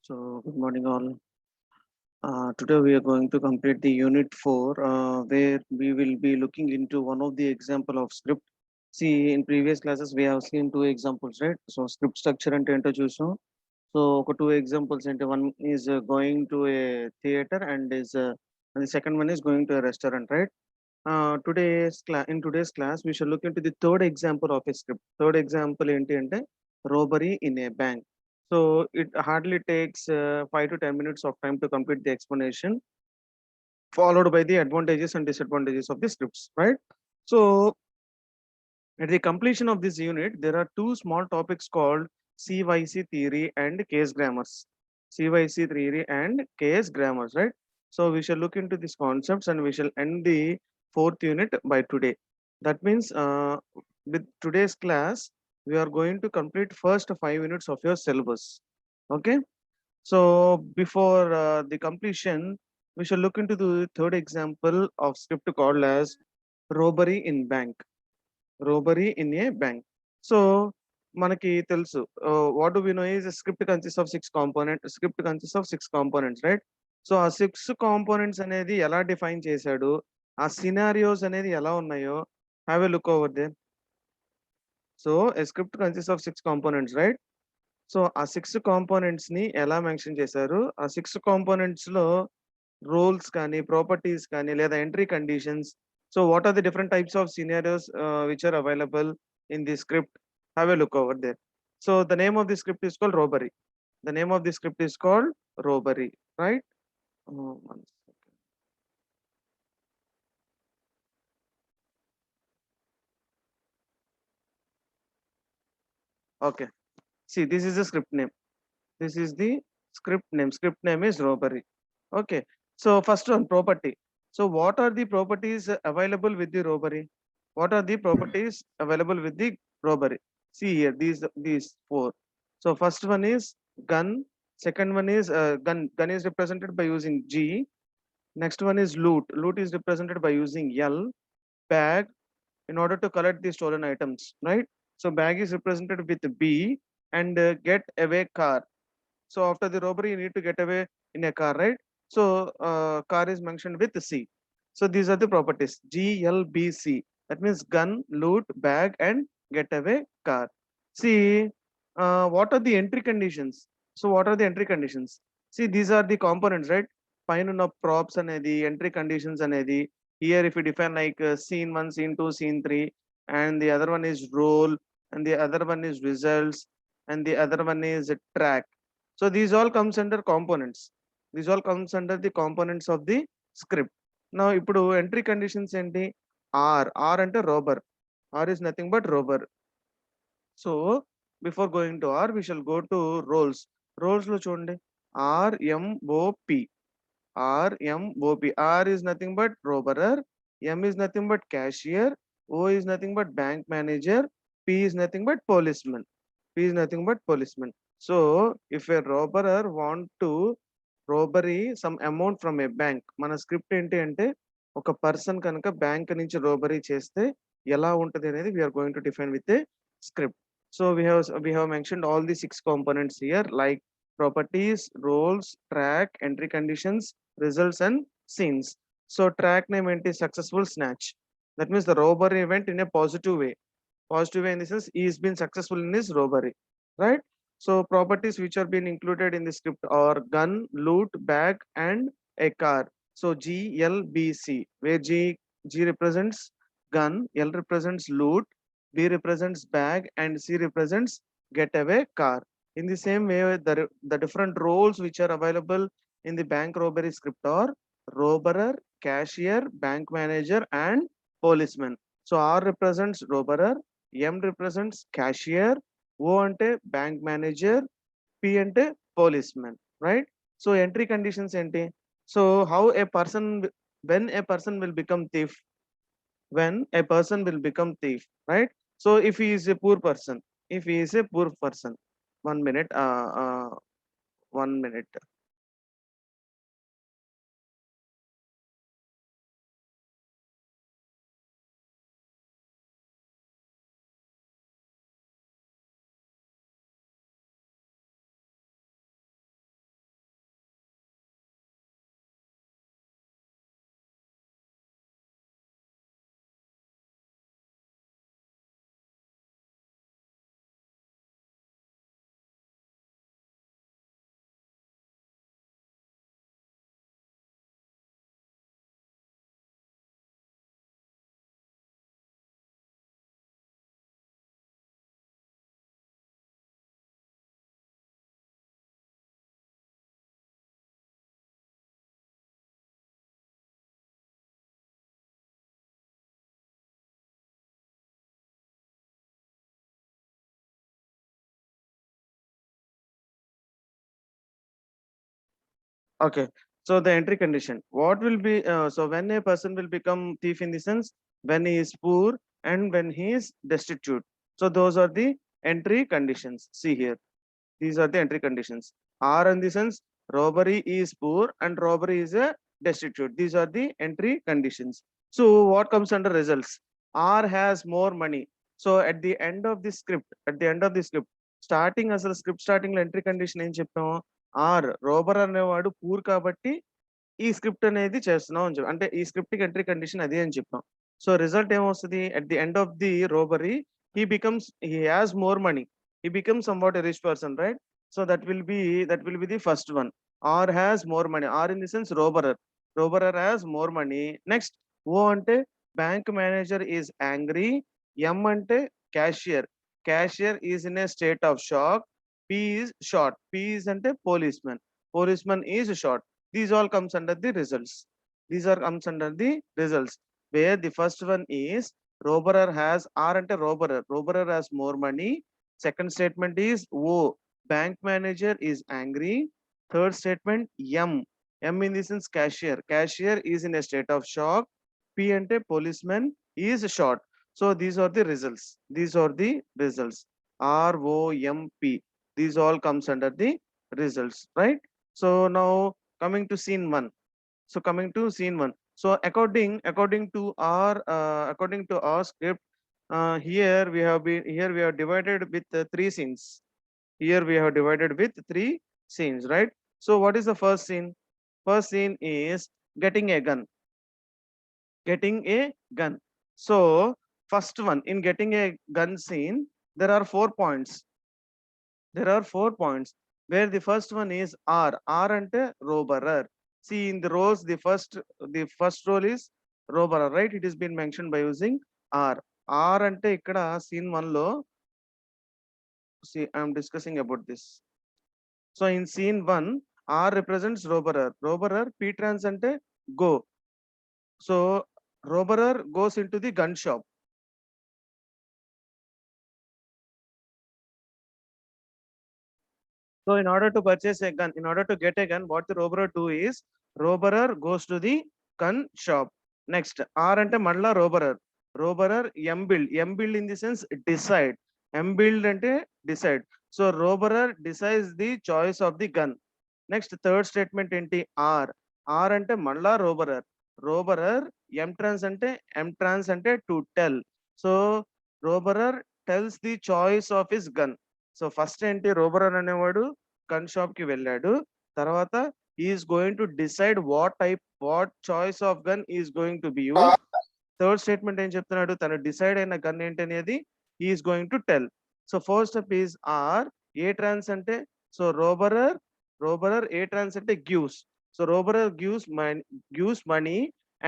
Good morning all. Today we are going to complete the unit 4 where we will be looking into one of the example of script. See, in previous classes we have seen two examples, right? So script structure and ento chusam. So two examples and one is going to a theater and the second one is going to a restaurant, right? In today's class we shall look into the third example of a script. Third example enti ante robbery in a bank. So it hardly takes 5 to 10 minutes of time to complete the explanation, followed by the advantages and disadvantages of the scripts, right? So at the completion of this unit, there are two small topics called CYC theory and case grammars. CYC theory and case grammars, right? So we shall look into these concepts and we shall end the fourth unit by today. That means with today's class, we are going to complete first 5 minutes of your syllabus. Okay. So before the completion, we shall look into the third example of script called as robbery in bank. Robbery in a bank. So మనకి తెలుసు what do we know is script consist of six components right. So ఆ six components అనేది ఎలా define చేశాడు, ఆ scenarios అనేది ఎలా ఉన్నాయో have a look over there. So a script consist of six components right. So ఆ సిక్స్ కాంపోనెంట్స్ ని ఎలా మెన్షన్ చేశారు, ఆ సిక్స్ కాంపోనెంట్స్ లో రోల్స్ కానీ ప్రాపర్టీస్ కానీ లేదా entry conditions. So what are the different types of scenarios which are available in the script, have a look over there. So the name of the script is called robbery. The name of the script is called robbery, right? One second. Okay, see, this is the script name. This is the script name. Script name is robbery. Okay, so first one, property. So what are the properties available with the robbery? What are the properties available with the robbery? See here, these four. So first one is gun. Second one is gun. Gun is represented by using G. Next one is loot. Loot is represented by using L. Bag, in order to collect the stolen items, right? So bag is represented with B, and get away car. So after the robbery, you need to get away in a car, right? So car is mentioned with C. So these are the properties G, L, B, C. That means gun, loot, bag, and getaway car. See, what are the entry conditions? So what are the entry conditions? See, these are the components, right? Fine ఉన్న props అనేది entry conditions అనేది. Here, if you define like scene 1, scene 2, scene 3, and the other one is role, and the other one is results, and the other one is track. So these all comes under components. These all comes under the components of the script. Now ఇప్పుడు entry conditions ఏంటి? R అంటే robber. R is nothing but robber. So before going to R, we shall go to roles. Roles లో చూడండి, RMOP. RMOP. R is nothing but robber. M is nothing but cashier. O is nothing but bank manager. P is nothing but policeman. P is nothing but policeman. So if a robber want to robbery some amount from a bank, మన script ఏంటి అంటే ఒక person కనుక bank నుంచి robbery చేస్తే ఎలా ఉంటది అనేది we are going to define with a script. So we have mentioned all the six components here, like properties, roles, track, entry conditions, results, and scenes. So track name ఏంటి? Successful snatch. That means the robbery went in a positive way. Positive way in the sense he has been successful in his robbery, right? So properties which are being included in the script are gun, loot, bag, and a car. So GLBC, where G represents gun, L represents loot, B represents bag, and C represents getaway car. In the same way, the different roles which are available in the bank robbery script are robber, cashier, bank manager, and policeman. So R represents robber, M represents cashier, O ante bank manager, P ante policeman, right? So entry conditions enti. So how a person when a person will become thief, when a person will become thief, right? So if he is a poor person, if he is a poor person, 1 minute, 1 minute. Okay. So the entry condition, what will be, so when a person will become thief in the sense, when he is poor and when he is destitute. So those are the entry conditions. See here, these are the entry conditions. R in the sense, robbery is poor and robbery is a destitute. These are the entry conditions. So what comes under results? R has more money. So at the end of the script, starting as a script starting entry condition ఏం చెప్పాము, are robber అనేవాడు poor కాబట్టి ఈ script అనేది చేస్తున్నాం అని చెప్పి, అంటే ఈ స్క్రిప్ట్ కి ఎంట్రీ కండిషన్ అదే అని చెప్పాం. సో రిజల్ట్ ఏమొస్తుంది, at the end of the robbery he has more money, he becomes somewhat a rich person, right? So that will be the first one. R has more money. R in the sense robberer. Robberer has more money. Next, O ante bank manager is angry. M ante cashier. Cashier is in a state of shock. P is short. P is ante policeman. Policeman is short. These all comes under the results. These are comes under the results. Where the first one is robberer has, R ante robberer. Robberer has more money. Second statement is O, bank manager is angry. Third statement M, M in the sense cashier. Cashier is in a state of shock. P ante policeman is short. So these are the results. These are the results. R O M P. These all comes under the results, right? So now coming to scene one. So coming to scene one. So according to our script, here we have divided with three scenes. Here we have divided with three scenes, right? So what is the first scene? First scene is getting a gun. Getting a gun. So first one, in getting a gun scene, there are 4 points. There are 4 points where the first one is R. R ante robberer. See in the rows, the first role is robberer, right? It has been mentioned by using R. R ante ikkada scene 1 lo, see I am discussing about this. So in scene 1, R represents robberer. Robberer, P trans ante go. So robberer goes into the gun shop. So in order to purchase a gun, in order to get a gun, what the robberer do is, robberer goes to the gun shop. Next, R ante malla robberer. Robberer M build. M build in the sense decide. M build ante decide. So robberer decides the choice of the gun. Next, third statement enti R. R ante malla robberer. Robberer M trans ante to tell. So robberer tells the choice of his gun. So first ఏంటి, robber అనేవాడు gun shop కి వెళ్ళాడు. తర్వాత is going to decide what choice of gun is going to be use. Third statement ఏం చెప్తున్నాడు, తను decide అయిన gun ఏంటి అనేది is going to tell. So first step is R. A trans అంటే, సో రోబరర్ ఏ ట్రాన్స్ అంటే gives. So robber gives money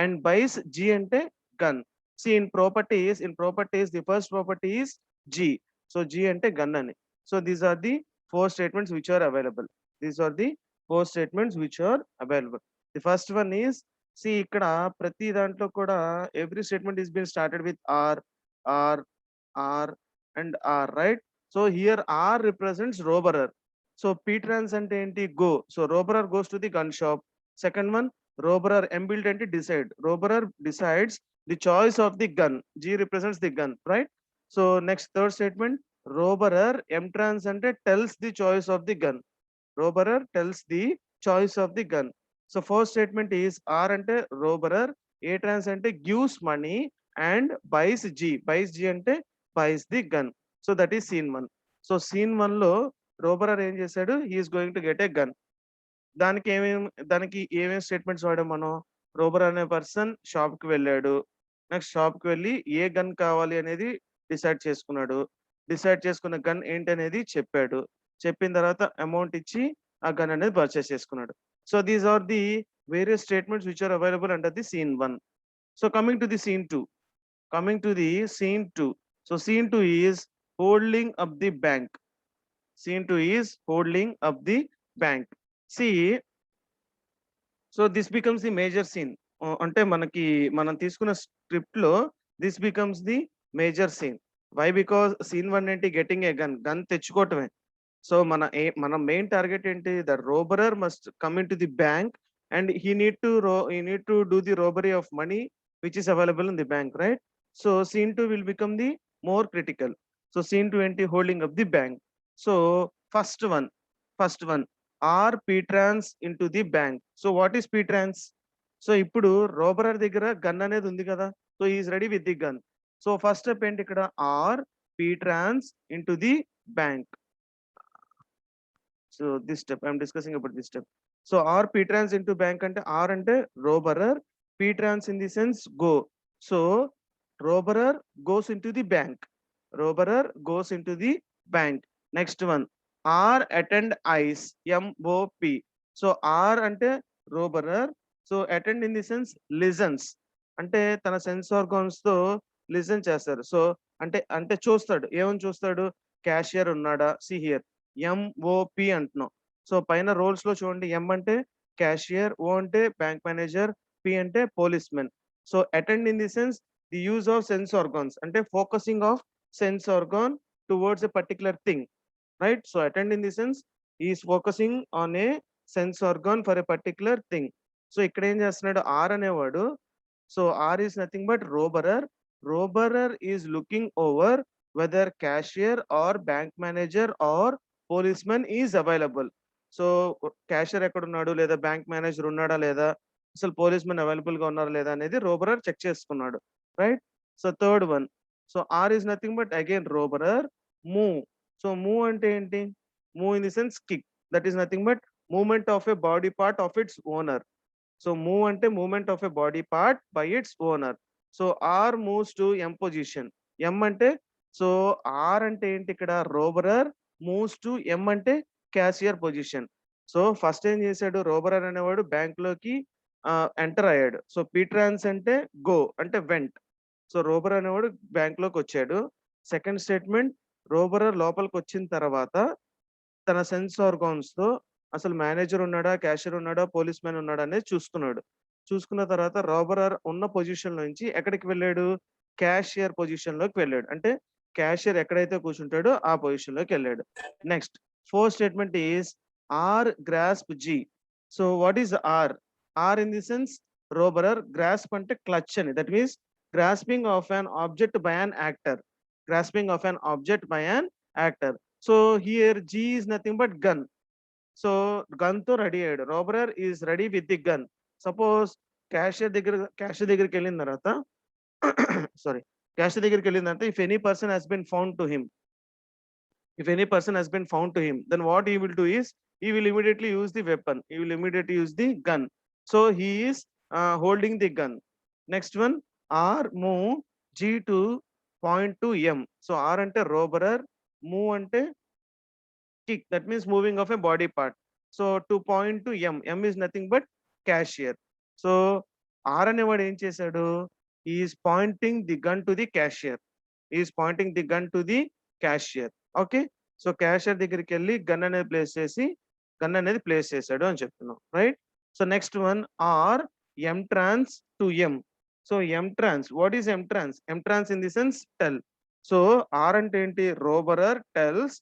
and buys. G అంటే gun. See in properties the first property is G. So G అంటే gun అని. So these are the 4 statements which are available. These are the 4 statements which are available. The first one is, see ikkada prati dantlo kuda every statement is being started with R, R, R and R, right? So here R represents robberer. So P trans ante enti go. So robberer goes to the gun shop. Second one, robberer M build ante decide. Robberer decides the choice of the gun. G represents the gun, right? So next third statement, robberer M trans ante tells the choice of the gun. Robberer tells the choice of the gun. So first statement is R ante robberer, A trans ante gives money and buys G. Buys G ante buys the gun. So that is scene 1. So scene 1 lo robberer ఏం చేశాడు, he is going to get a gun. దానికి ఏమేమి statements వాడాం మనం, robber అనే person shop కి వెళ్ళాడు. Next shop కి వెళ్ళి ఏ గన్ కావాలి అనేది డిసైడ్ చేసుకున్నాడు. డిసైడ్ చేసుకున్న గన్ ఏంటనేది చెప్పాడు. చెప్పిన తర్వాత అమౌంట్ ఇచ్చి ఆ గన్ అనేది పర్చేస్ చేసుకున్నాడు. So these are the various statements which are available under the scene 1. So coming to the scene 2. So scene 2 is holding up the bank. Scene 2 is holding up the bank. See, so this becomes the major scene. అంటే మనం తీసుకున్న script లో this becomes the major scene. Why? Because scene 1 ఏంటి, getting a gun తెచ్చుకోవటమే. So మన main target ఏంటి? The robber must come into the bank and he need to do the robbery of money which is available in the bank, right? So scene 2 will become the more critical. So scene 2 ఏంటి? Holding up the bank. So first one R P trans into the bank. So what is P trans? So ఇప్పుడు robber దగ్గర gun అనేది ఉంది కదా. So is ready with the gun. So first step ఏంటి ఇక్కడ? R P trans into the bank. So this step I'm discussing about this step. So R P trans into bank అంటే R అంటే robber, P trans in the sense go. So robber goes into the bank. Robber goes into the bank. Next one R attend eyes MOP. So R అంటే robber. So attend in the sense listens, అంటే తన sense organs తో listen చేస్తారు. So అంటే చూస్తాడు. ఏమని చూస్తాడు? Cashier ఉన్నాడా? సి హియర్ ఎంఓపి అంటున్నాం. సో పైన రోల్స్ లో చూడండి, ఎం అంటే క్యాషియర్, ఓ అంటే బ్యాంక్ మేనేజర్, పి అంటే police men. So attend in the sense the use of sense organs, అంటే focusing of sense organ towards a particular thing, right? So attend in the sense is focusing on a sense organ for a particular thing. So ఇక్కడ ఏం చేస్తున్నాడు? R అనేవాడు. So R is nothing but robber. Robber is looking over whether cashier or bank manager or policemen is available. So cashier ఎక్కడ ఉన్నాడు, లేదా bank manager ఉన్నాడా, లేదా అసలు పోలీస్మెన్ అవైలబుల్ గా ఉన్నారా లేదా అనేది రోబరర్ చెక్ చేసుకున్నాడు, right? So third one, so R is nothing but again robber. Move. So move అంటే ఏంటి? Move in the sense kick. That is nothing but movement of a body part of its owner. So move అంటే movement of a body part by its owner. So R moves to M position. M అంటే, so R అంటే ఏంటి ఇక్కడ? రోబరర్ moves to M అంటే cashier position. So first ఏం చేశాడు? రోబరర్ అనేవాడు bank లోకి ఎంటర్ అయ్యాడు. సో పీట్రాన్స్ అంటే గో అంటే వెంట్. సో రోబర్ అనేవాడు బ్యాంక్ లోకి వచ్చాడు. సెకండ్ స్టేట్మెంట్, రోబరర్ లోపలికి వచ్చిన తర్వాత తన సెన్స్ ఆర్గాన్స్ తో అసలు మేనేజర్ ఉన్నాడా, క్యాషియర్ ఉన్నాడా, పోలీస్ మ్యాన్ ఉన్నాడా అనేది చూసుకున్నాడు. చూసుకున్న తర్వాత రోబరర్ ఉన్న పొజిషన్ నుంచి ఎక్కడికి వెళ్ళాడు? క్యాషియర్ పొజిషన్ లోకి వెళ్ళాడు. అంటే క్యాషియర్ ఎక్కడైతే కూర్చుంటాడో ఆ పొజిషన్ లోకి వెళ్ళాడు. Next fourth statement is R grasp G. So what is R? R in the sense robber, grasp అంటే క్లచ్ అని. That means grasping of an object by an actor. Grasping of an object by an actor. So here G is nothing but gun. So gun తో ready అయ్యాడు. Robber is ready with the gun. Suppose cashier దగ్గరికి వెళ్ళిన తర్వాత sorry, cashier దగ్గరికి వెళ్ళిన తర్వాత if any person he's been found to him, then what he will do is he will immediately use the weapon. He will immediately use the gun. So he is holding the gun. Next one, R move G to point to M. So R ante roberer, move ante kick. That means moving of a body part. So to point to M. M is nothing but cashier. So R అనేవాడు ఏం చేశాడు? He is pointing the gun to the cashier. He is pointing the gun to the cashier. Okay. So cashier దగ్గరికి వెళ్ళి gun అనేది place చేశాడు అని చెప్తున్నాం, right? So next one, R M trans to M. So M trans, what is M trans? M trans in the sense tell. So R అంటే ఏంటి? Robber tells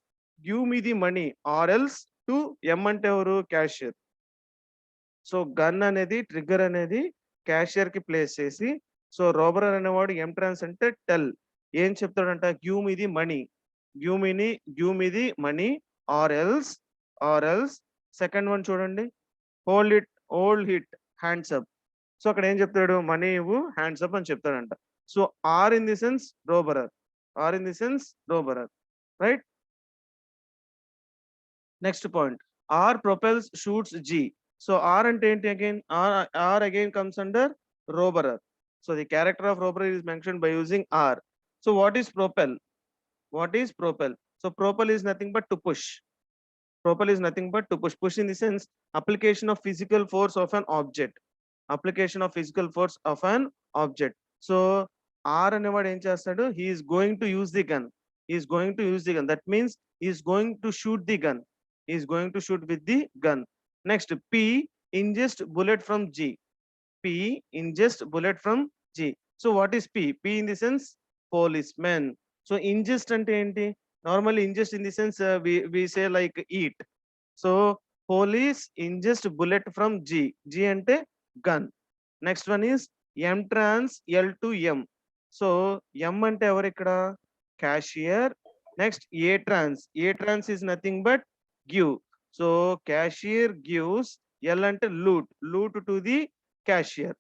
give me the money or else to M అంటే ఎవరు? Cashier. So gun అనేది, trigger అనేది cashier కి place చేసి, so robber అనేవాడు M trans అంటే టెల్, ఏం చెప్తాడంట? Give me the money, give me the money or else second one చూడండి, hold hit hands up. So అక్కడ ఏం చెప్తాడు? మనీ ఇవ్వు, హ్యాండ్స్ అప్ అని చెప్తాడంట. So R in the sense robber, right? Next point, R propels shoots G. So R అంటే ఏంటి? Again R again comes under robber. So the character of robber is mentioned by using R. So what is propel? So propel is nothing but to push. Push in the sense application of physical force of an object. So R అనేవాడు ఏం చేస్తాడు? He is going to use the gun. That means he is going to shoot the gun. He is going to shoot with the gun. Next, P ingest bullet from G. So what is P? P in the sense policeman. So ingest అంటే ఏంటి? Normally ingest in the sense we say like eat. So police ingest bullet from G. G ante gun. Next one is M trans L to M. So M ante evaru ikkada? Cashier. Next A trans. A trans is nothing but give. So cashier gives L ante loot. Loot to the cashier.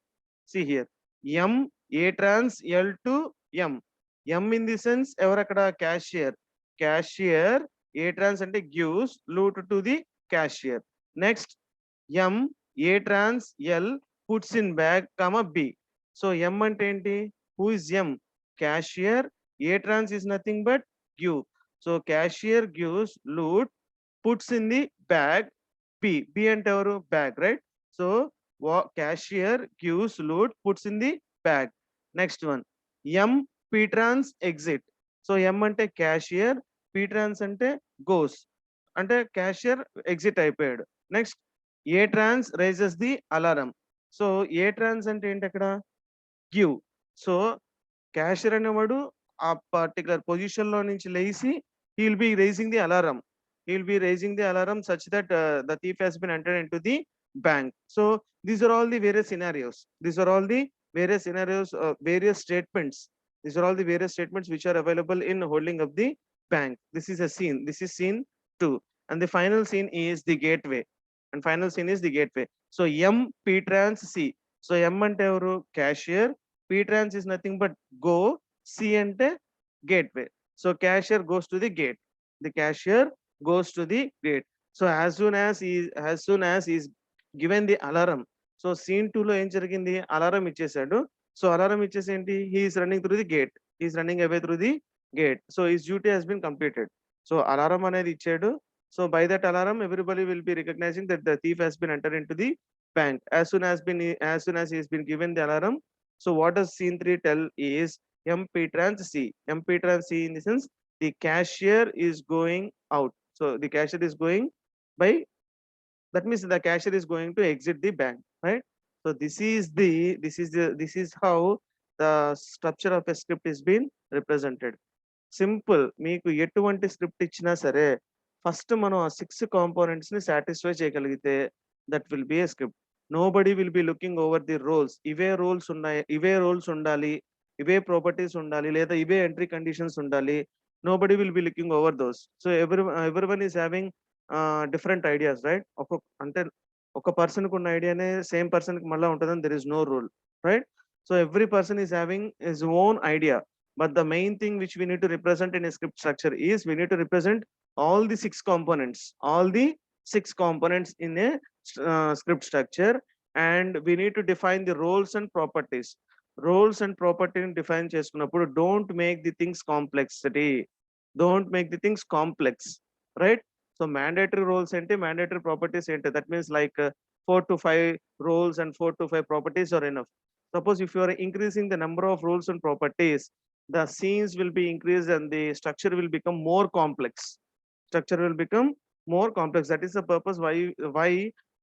See here. M A trans L to M. M in the sense evaru akkada? Cashier. Cashier A trans ante gives loot to the cashier. Next M A trans L puts in bag comma B. So M ante enti? Who is M? Cashier. A trans is nothing but give. So cashier gives loot, puts in the bag B. B ante evaru? Bag, right? So cashier gives loot, puts in the bag. Next one M P trans exit. So M ante cashier, P trans ante goes. అంటే cashier exit అయిపోయాడు. Next A trans raises the alarm. So A trans అంటే ఏంటి అక్కడ? Give. So cashier అనేవాడు ఆ particular position లో నుంచి లేచి he will be raising the alarm. He will be raising the alarm such that the thief has been entered into the bank. So these are all the various scenarios. These are all the various scenarios, various statements. These are all the various statements which are available in holding up the bank. This is a scene. This is scene 2. And the final scene is the gateway. And final scene is the gateway. So M P trans C. So M ante evaru? Cashier. P trans is nothing but go. C ante gateway. So cashier goes to the gate. The cashier goes to the gate. So as soon as he is given the alarm. So scene 2 లో ఏం జరిగింది? Alarm ఇచ్చేసాడు. So alarm ఇచ్చేసి ఏంటి? He is running through the gate. He is running away through the gate. So his duty has been completed. So alarm అనేది ఇచ్చాడు. So by that alarm, everybody will be recognizing that the thief has been entered into the bank. As soon as he has been given the alarm. So what does scene 3 tell is MP trans C. MP trans C in the sense the cashier is going out. So the cashier is going by, that means the cashier is going to exit the bank, right? So this is how the structure of a script is being represented. Simple. మీకు ఎటువంటి script ఇచ్చినా సరే first మనం ఆ 6 components ని satisfy చేయగలిగితే that will be a script. Nobody will be looking over the roles. ఇవే roles ఉన్నాయి, ఇవే రోల్స్ ఉండాలి, ఇవే ప్రాపర్టీస్ ఉండాలి, లేదా ఇవే ఎంట్రీ కండిషన్స్ ఉండాలి. Nobody will be looking over those. So everyone is having different ideas, right? అంటే ఒక పర్సన్ కు ఉన్న ఐడియానే సేమ్ పర్సన్ కి మళ్ళీ ఉంటుందని there is no rule, right? So every person is having his own idea. But the main thing which we need to represent in a script structure is we need to represent all the 6 components, all the 6 components in a script structure, and we need to define the roles and properties. Roles and property define చేసుకున్నప్పుడు don't make the things complexity. Don't make the things complex, right? So mandatory roles ante, mandatory properties ante. That means like 4 to 5 roles and 4 to 5 properties are enough. Suppose if you are increasing the number of roles and properties, the scenes will be increased and the structure will become more complex. Structure will become more complex. That is the purpose why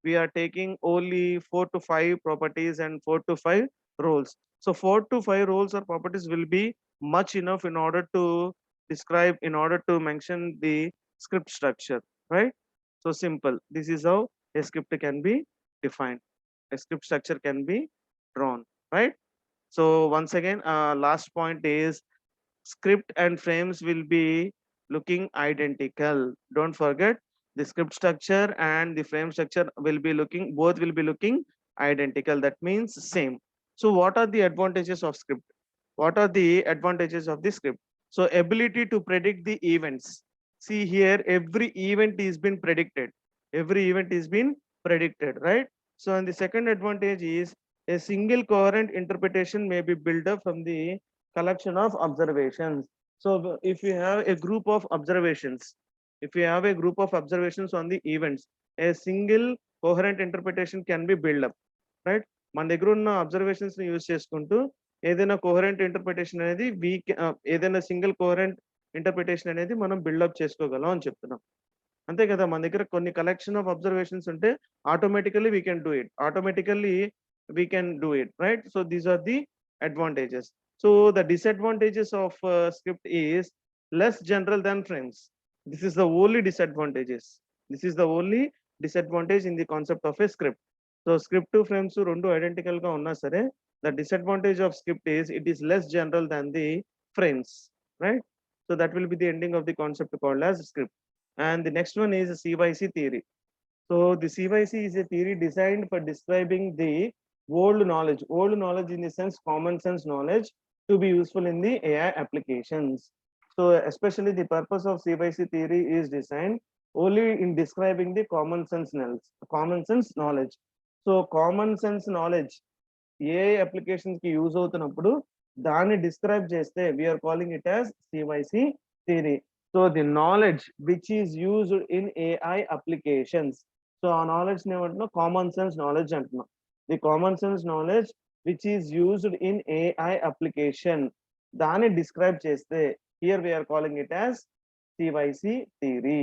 we are taking only 4 to 5 properties and 4 to 5 roles. So 4 to 5 roles or properties will be much enough in order to describe, in order to mention the script structure, right? So simple. This is how a script can be defined. A script structure can be drawn, right? So once again, last point is script and frames will be looking identical. Don't forget, the script structure and the frame structure will be looking, both will be looking identical. That means same. So what are the advantages of script? What are the advantages of the script? So ability to predict the events. See here, every event is been predicted. Every event is been predicted, right? So and the second advantage is a single coherent interpretation may be built up from the collection of observations. So if you have a group of observations, if you have a group of observations on the events, a single coherent interpretation can be built up, right? మన దగ్గర ఉన్న observations ని use చేసుకుంటూ ఏదైనా coherent interpretation అనేది ఏదైనా single coherent interpretation అనేది మనం బిల్డప్ చేసుకోగలం అని చెప్తున్నాం. అంతే కదా, మన దగ్గర కొన్ని కలెక్షన్ ఆఫ్ అబ్జర్వేషన్స్ ఉంటే automatically we can do it. Automatically we can do it, right? So these are the advantages. So the disadvantages of script is less general than friends. This is the only disadvantages. This is the only disadvantage in the concept of a script. So script to frames రెండు identical గా ఉన్నా సరే, the disadvantage of script is it is less general than the frames, right? So that will be the ending of the concept called as script. And the next one is CYC theory. So the CYC is a theory designed for describing the old knowledge in the sense common sense knowledge to be useful in the AI applications. So especially the purpose of CYC theory is designed only in describing the common sense knowledge. So common sense knowledge a applications కి use అవుతున్నప్పుడు దాన్ని describe చేస్తే we are calling it as CYC theory. So the knowledge which is used in AI applications. So ఆ knowledge ఏమంటున్నాం, common sense knowledge అంటున్నాం. The common sense knowledge which is used in AI application దాన్ని describe చేస్తే here we are calling it as CYC theory,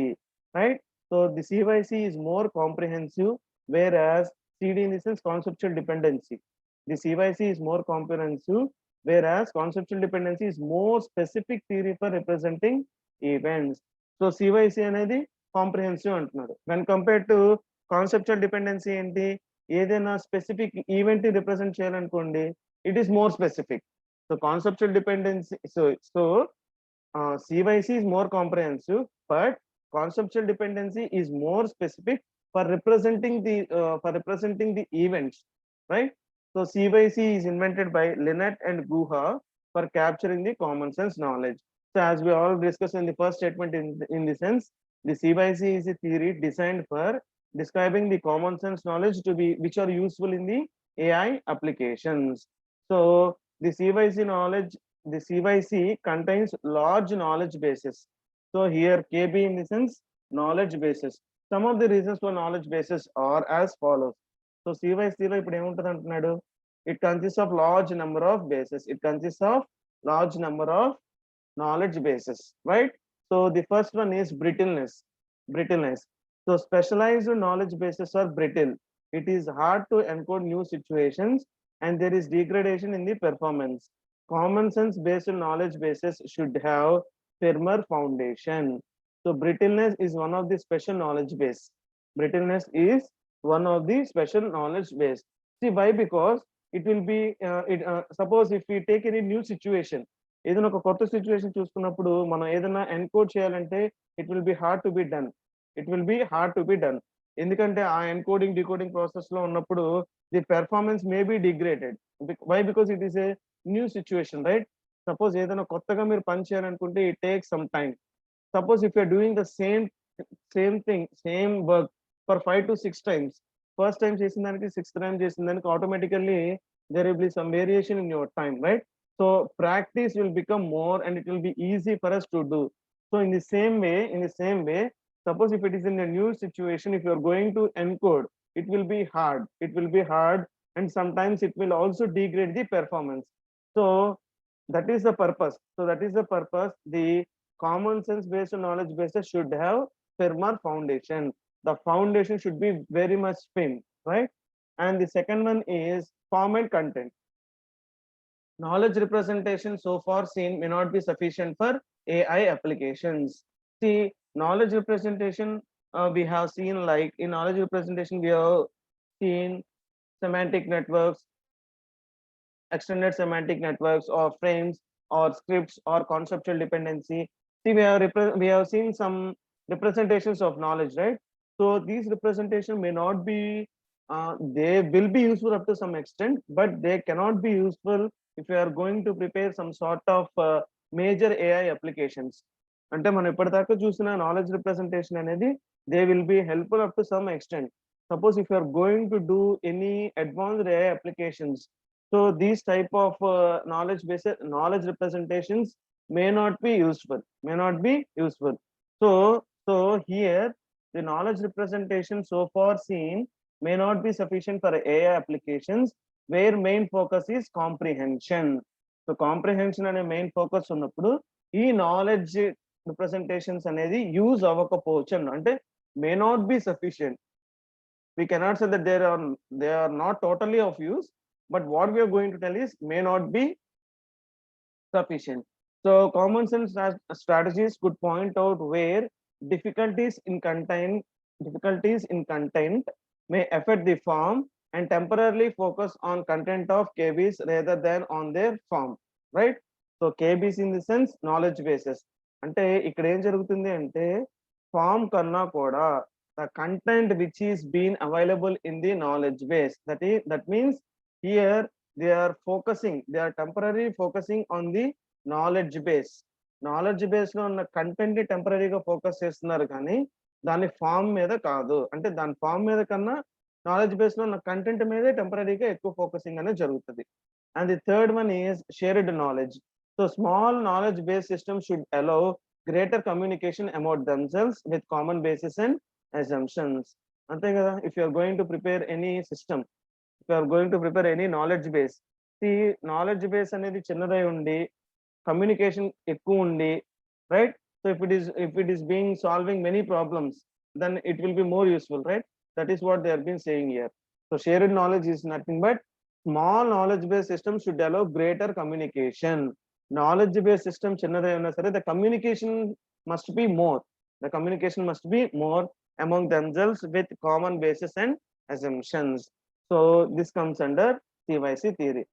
right? So the CYC is more comprehensive, where as CD in the sense conceptual dependency. The CYC is more comprehensive, whereas conceptual dependency is more specific theory for representing events. So CYC అనేది comprehensive అంటున్నారు. When compared to conceptual dependency ఏంటి, ఏదైనా specific event ని represent చేయాలనుకోండి, it is more specific. So conceptual dependency, so CYC is more comprehensive, but conceptual dependency is more specific for representing the events, right? So CYC is invented by Linnet and Guha for capturing the common sense knowledge. So as we all discussed in the first statement, in the sense, the CYC is a theory designed for describing the common sense knowledge to be which are useful in the AI applications. So the CYC contains large knowledge bases. So here KB in the sense knowledge bases. Some of the reasons for knowledge bases are as follows. So CYC లో ఇప్పుడు ఏముంటది అంటున్నాడు, it consists of large number of bases. It consists of large number of knowledge bases, right? So the first one is brittleness. So specialized knowledge bases are brittle. It is hard to encode new situations and there is degradation in the performance. Common sense based knowledge bases should have firmer foundation. So brittleness is one of the special knowledge base. Brittleness is one of the special knowledge base. See why? Because it will be suppose if we take any new situation, ఏదైనా ఒక కొత్త situation చూసుకున్నప్పుడు మనం ఏదైనా encode చేయాలంటే it will be hard to be done. ఎందుకంటే ఆ encoding decoding process లో ఉన్నప్పుడు the performance may be degraded. Why? Because it is a new situation, right? Suppose ఏదైనా కొత్తగా మీరు పని చేయాలనుకుంటే it take some time. Suppose if you're doing the same work for 5 to 6 times, first time చేసిన దానికి 6th time చేసిన దానికి automatically there will be some variation in your time, right? So practice will become more and it will be easy for us to do. So in the same way, suppose if it is in a new situation, if you are going to encode, it will be hard and sometimes it will also degrade the performance. So that is the purpose. The common sense based knowledge bases should have firmer foundation. The foundation should be very much firm, right? And the second one is form and content. Knowledge representation so far seen may not be sufficient for AI applications. See, knowledge representation we have seen, like in knowledge representation we have seen semantic networks, extended semantic networks, or frames, or scripts, or conceptual dependency. See, we have seen some representations of knowledge, right? So these representation may not be they will be useful up to some extent, but they cannot be useful if you are going to prepare some sort of major AI applications. అంటే మనం ఇప్పటిదాకా చూసిన knowledge representation అనేది they will be helpful up to some extent. Suppose if you are going to do any advanced AI applications, so these type of knowledge representations may not be useful. So here the knowledge representation so far seen may not be sufficient for AI applications where main focus is comprehension. So comprehension అనే main focus ఉన్నప్పుడు ఈ knowledge representations అనేది use అవ్వకపోవచ్చు, అంటే may not be sufficient. We cannot say that they are not totally of use, but what we are going to tell is may not be sufficient. So common sense strategies could point out where difficulties in content difficulties in content may affect the form and temporarily focus on content of KBs rather than on their form, right? So KBs in the sense knowledge bases. అంటే ఇక్కడ ఏం జరుగుతుంది అంటే form కన్నా కూడా the content which is being available in the knowledge base, that means here they are temporarily focusing on the knowledge base లో ఉన్న content ని టెంపరీగా ఫోకస్ చేస్తున్నారు కానీ దాని ఫామ్ మీద కాదు. అంటే దాని ఫామ్ మీద కన్నా నాలెడ్జ్ బేస్ లో ఉన్న కంటెంట్ మీదే టెంపరీగా ఎక్కువ ఫోకసింగ్ అనేది జరుగుతుంది. And the third one is shared knowledge. So small knowledge base system should allow greater communication amount themselves with common basis and assumptions. అంతే కదా. If you are going to prepare any system, if you are going to prepare any knowledge base, ఈ knowledge base అనేది చిన్నదై ఉండి communication ఎక్కువ ఉండి, right? So if it is being solving many problems, then it will be more useful, right? That is what they have been saying here. So shared knowledge is nothing but small knowledge based system should allow greater communication. Knowledge based system చిన్నదై ఉన్నా సరే must be more the communication must be more among themselves with common basis and assumptions. So this comes under CYC theory.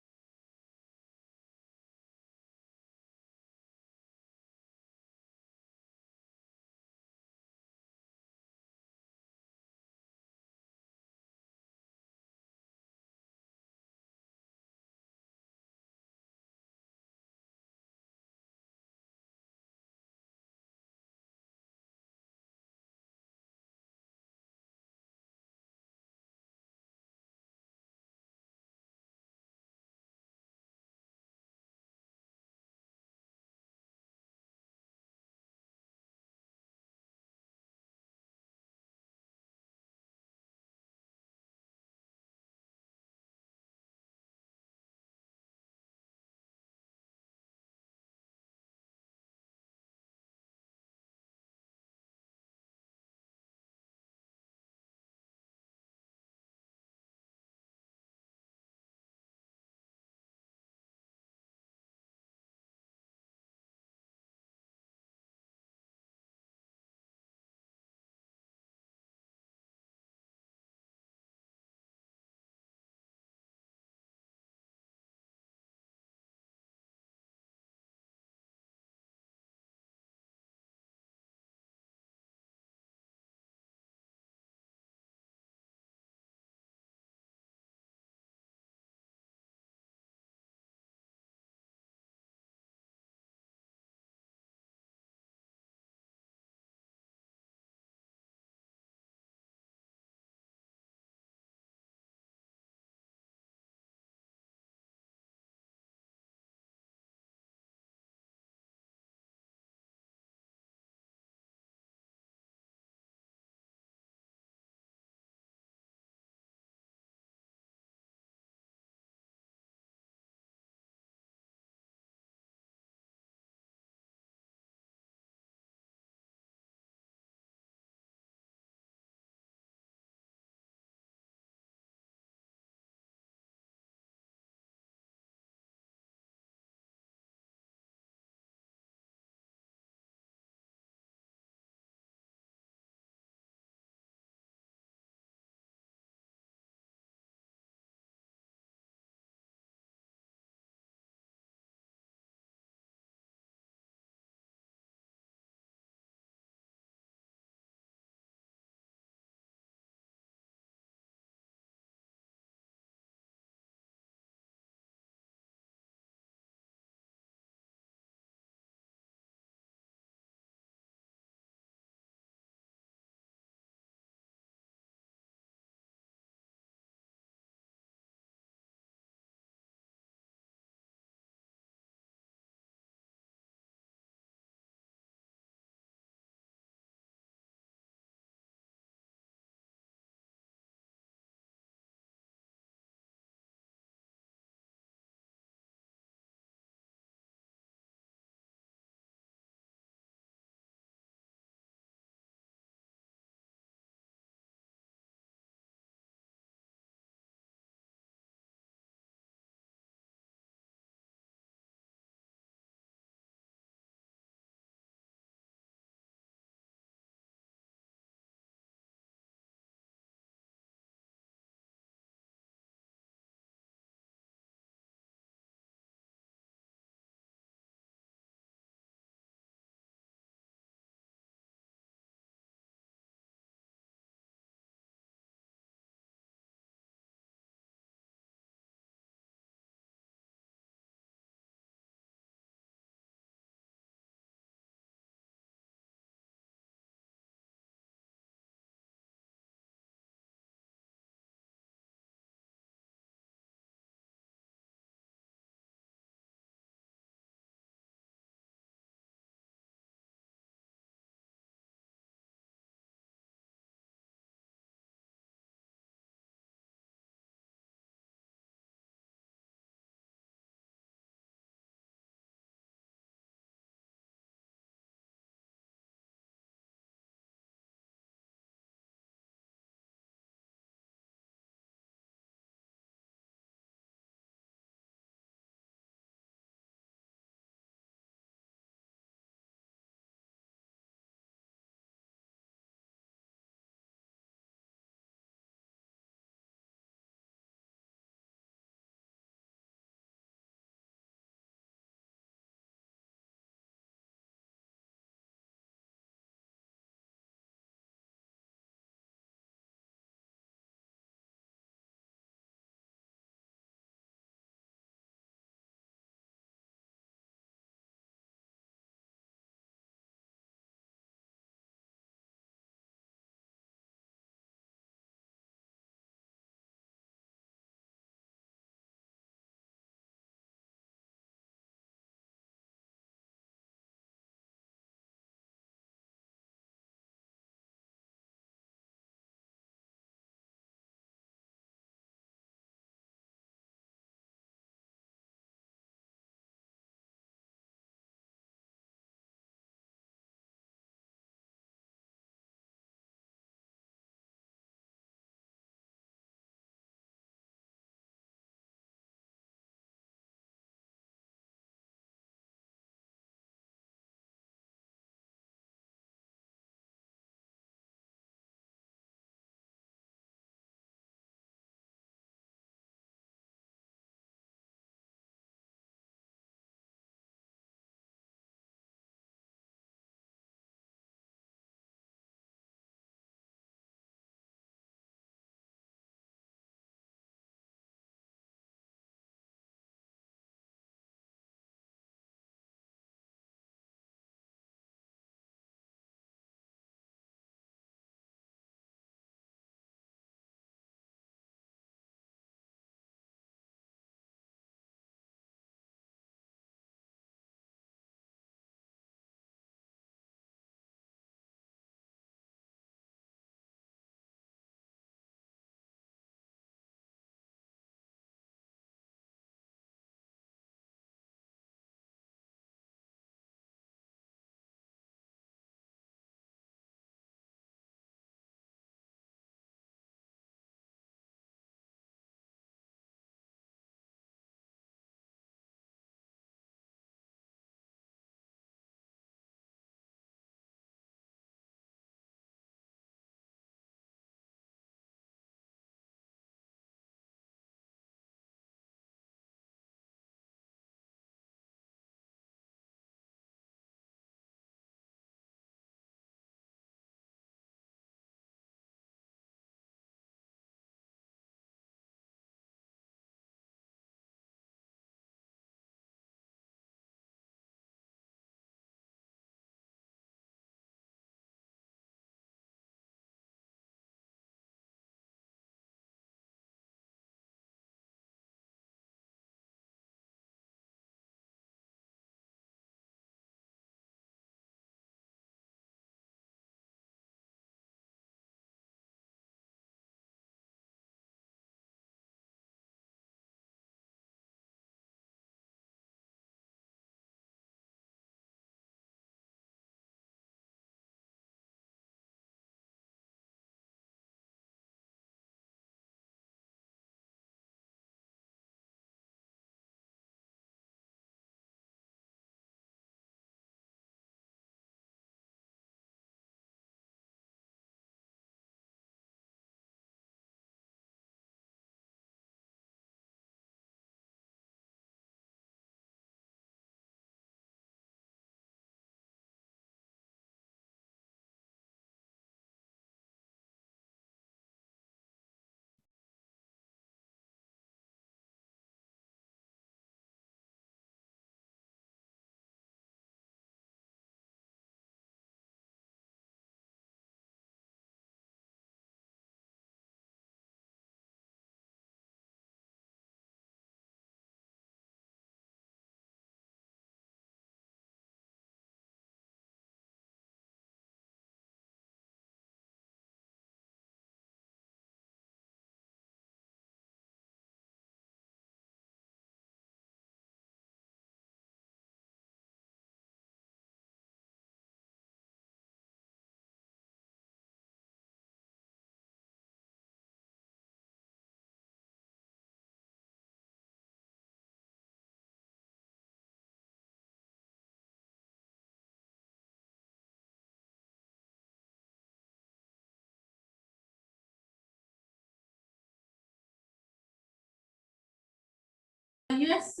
Yes.